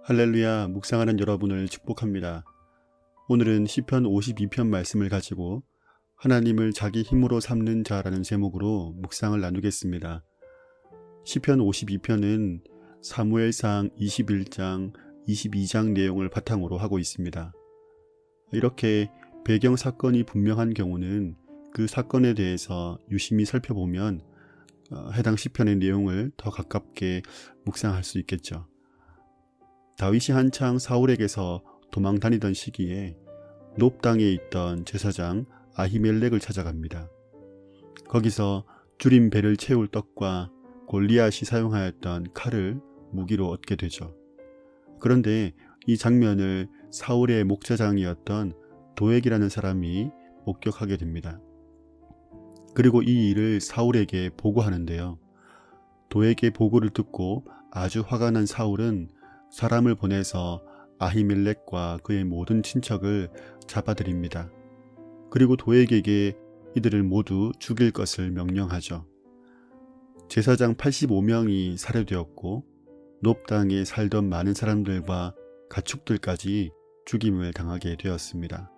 할렐루야, 묵상하는 여러분을 축복합니다. 오늘은 시편 52편 말씀을 가지고 하나님을 자기 힘으로 삼는 자라는 제목으로 묵상을 나누겠습니다. 시편 52편은 사무엘상 21장, 22장 내용을 바탕으로 하고 있습니다. 이렇게 배경 사건이 분명한 경우는 그 사건에 대해서 유심히 살펴보면 해당 시편의 내용을 더 가깝게 묵상할 수 있겠죠. 다윗이 한창 사울에게서 도망 다니던 시기에 놉 땅에 있던 제사장 아히멜렉을 찾아갑니다. 거기서 줄임 배를 채울 떡과 골리앗이 사용하였던 칼을 무기로 얻게 되죠. 그런데 이 장면을 사울의 목자장이었던 도액이라는 사람이 목격하게 됩니다. 그리고 이 일을 사울에게 보고하는데요. 도액의 보고를 듣고 아주 화가 난 사울은 사람을 보내서 아히멜렉과 그의 모든 친척을 잡아들입니다. 그리고 도액에게 이들을 모두 죽일 것을 명령하죠. 제사장 85명이 살해되었고 놉 땅에 살던 많은 사람들과 가축들까지 죽임을 당하게 되었습니다.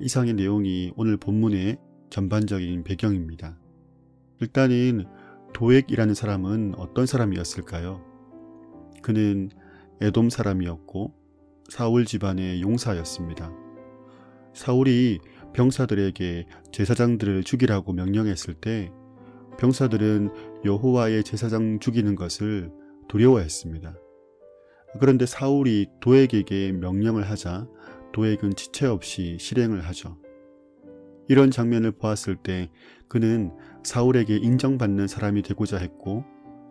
이상의 내용이 오늘 본문의 전반적인 배경입니다. 일단은 도액이라는 사람은 어떤 사람이었을까요? 그는 에돔 사람이었고 사울 집안의 용사였습니다. 사울이 병사들에게 제사장들을 죽이라고 명령했을 때 병사들은 여호와의 제사장 죽이는 것을 두려워했습니다. 그런데 사울이 도액에게 명령을 하자 도액은 지체 없이 실행을 하죠. 이런 장면을 보았을 때 그는 사울에게 인정받는 사람이 되고자 했고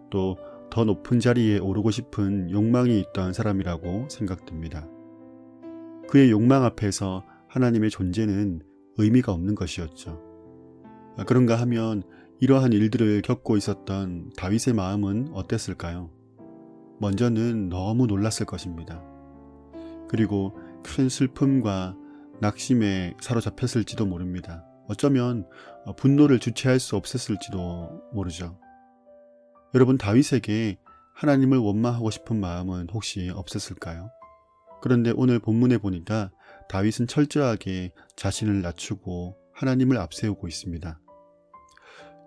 또 더 높은 자리에 오르고 싶은 욕망이 있던 사람이라고 생각됩니다. 그의 욕망 앞에서 하나님의 존재는 의미가 없는 것이었죠. 그런가 하면 이러한 일들을 겪고 있었던 다윗의 마음은 어땠을까요? 먼저는 너무 놀랐을 것입니다. 그리고 큰 슬픔과 낙심에 사로잡혔을지도 모릅니다. 어쩌면 분노를 주체할 수 없었을지도 모르죠. 여러분, 다윗에게 하나님을 원망하고 싶은 마음은 혹시 없었을까요? 그런데 오늘 본문에 보니까 다윗은 철저하게 자신을 낮추고 하나님을 앞세우고 있습니다.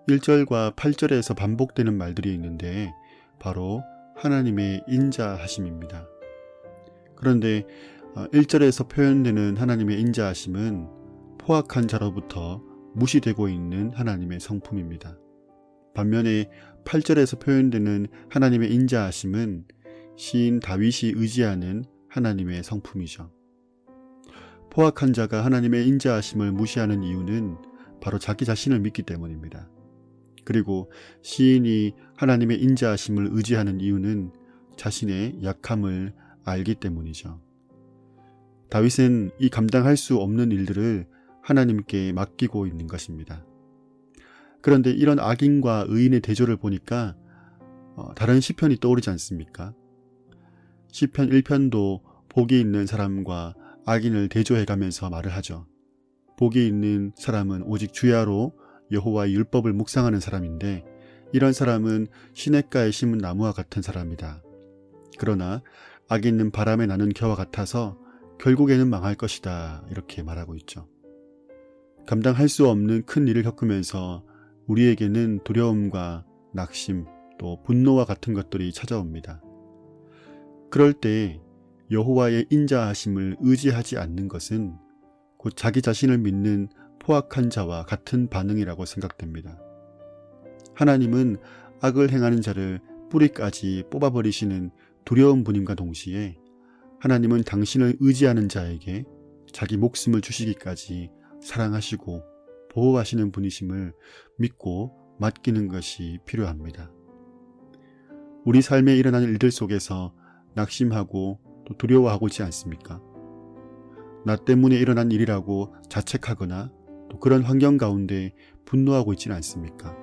1절과 8절에서 반복되는 말들이 있는데 바로 하나님의 인자하심입니다. 그런데 1절에서 표현되는 하나님의 인자하심은 포악한 자로부터 무시되고 있는 하나님의 성품입니다. 반면에 8절에서 표현되는 하나님의 인자하심은 시인 다윗이 의지하는 하나님의 성품이죠. 포악한 자가 하나님의 인자하심을 무시하는 이유는 바로 자기 자신을 믿기 때문입니다. 그리고 시인이 하나님의 인자하심을 의지하는 이유는 자신의 약함을 알기 때문이죠. 다윗은 이 감당할 수 없는 일들을 하나님께 맡기고 있는 것입니다. 그런데 이런 악인과 의인의 대조를 보니까 다른 시편이 떠오르지 않습니까? 시편 1편도 복이 있는 사람과 악인을 대조해가면서 말을 하죠. 복이 있는 사람은 오직 주야로 여호와의 율법을 묵상하는 사람인데 이런 사람은 시냇가에 심은 나무와 같은 사람이다. 그러나 악인은 바람에 나는 겨와 같아서 결국에는 망할 것이다. 이렇게 말하고 있죠. 감당할 수 없는 큰 일을 겪으면서 우리에게는 두려움과 낙심 또 분노와 같은 것들이 찾아옵니다. 그럴 때 여호와의 인자하심을 의지하지 않는 것은 곧 자기 자신을 믿는 포악한 자와 같은 반응이라고 생각됩니다. 하나님은 악을 행하는 자를 뿌리까지 뽑아버리시는 두려운 분임과 동시에 하나님은 당신을 의지하는 자에게 자기 목숨을 주시기까지 사랑하시고 보호하시는 분이심을 믿고 맡기는 것이 필요합니다. 우리 삶에 일어나는 일들 속에서 낙심하고 또 두려워하고 있지 않습니까? 나 때문에 일어난 일이라고 자책하거나 또 그런 환경 가운데 분노하고 있지는 않습니까?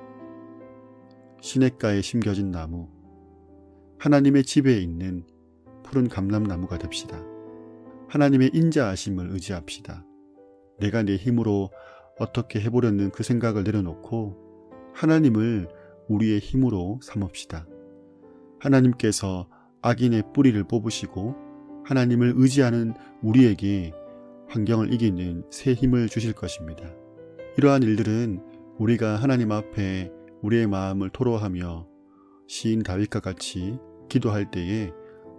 시냇가에 심겨진 나무, 하나님의 집에 있는 푸른 감람나무가 됩시다. 하나님의 인자하심을 의지합시다. 내가 내 힘으로 어떻게 해보려는 그 생각을 내려놓고 하나님을 우리의 힘으로 삼읍시다. 하나님께서 악인의 뿌리를 뽑으시고 하나님을 의지하는 우리에게 환경을 이기는 새 힘을 주실 것입니다. 이러한 일들은 우리가 하나님 앞에 우리의 마음을 토로하며 시인 다윗과 같이 기도할 때에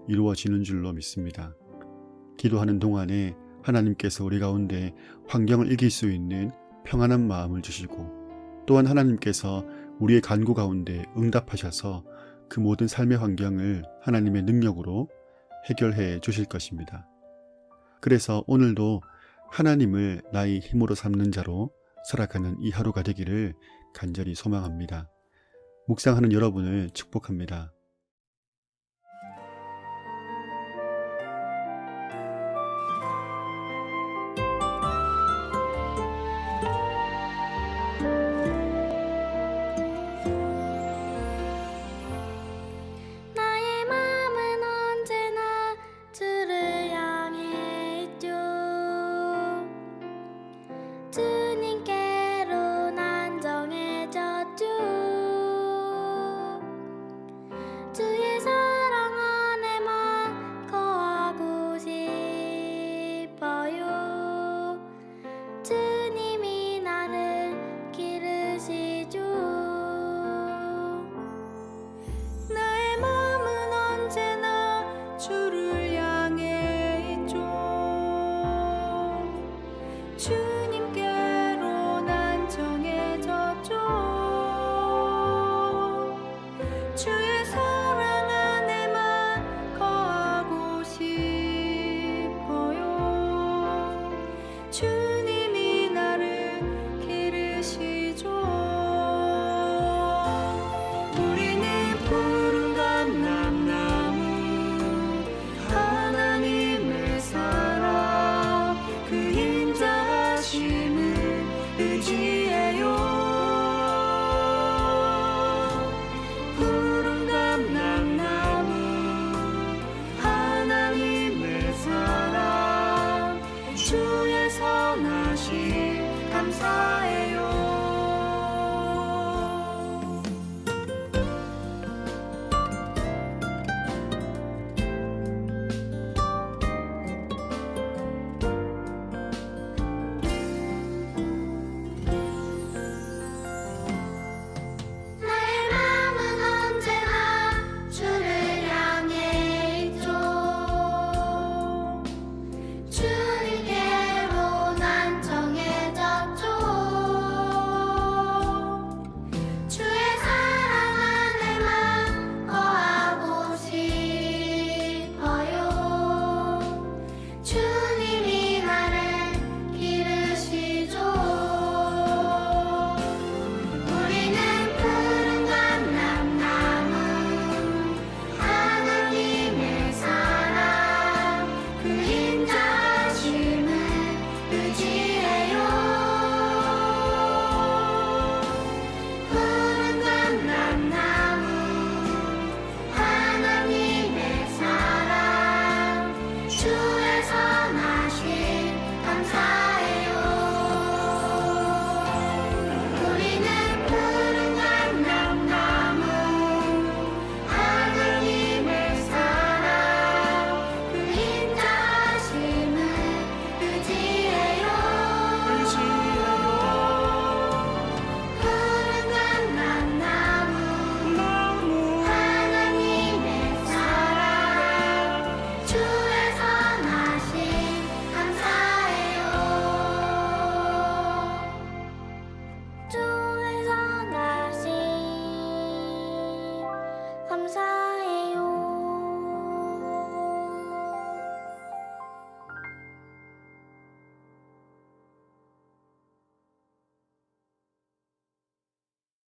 이루어지는 줄로 믿습니다. 기도하는 동안에 하나님께서 우리 가운데 환경을 이길 수 있는 평안한 마음을 주시고 또한 하나님께서 우리의 간구 가운데 응답하셔서 그 모든 삶의 환경을 하나님의 능력으로 해결해 주실 것입니다. 그래서 오늘도 하나님을 나의 힘으로 삼는 자로 살아가는 이 하루가 되기를 간절히 소망합니다. 묵상하는 여러분을 축복합니다. 나의 마음은 언제나 주를 향해 있죠. 주님께로 난 정해졌죠. 주의 사랑 안에만 거하고 싶어요. 주님이 나를 기르시죠. 나의 마음은 언제나 주를 향해 있죠. 주님께로 난 정해졌죠. 주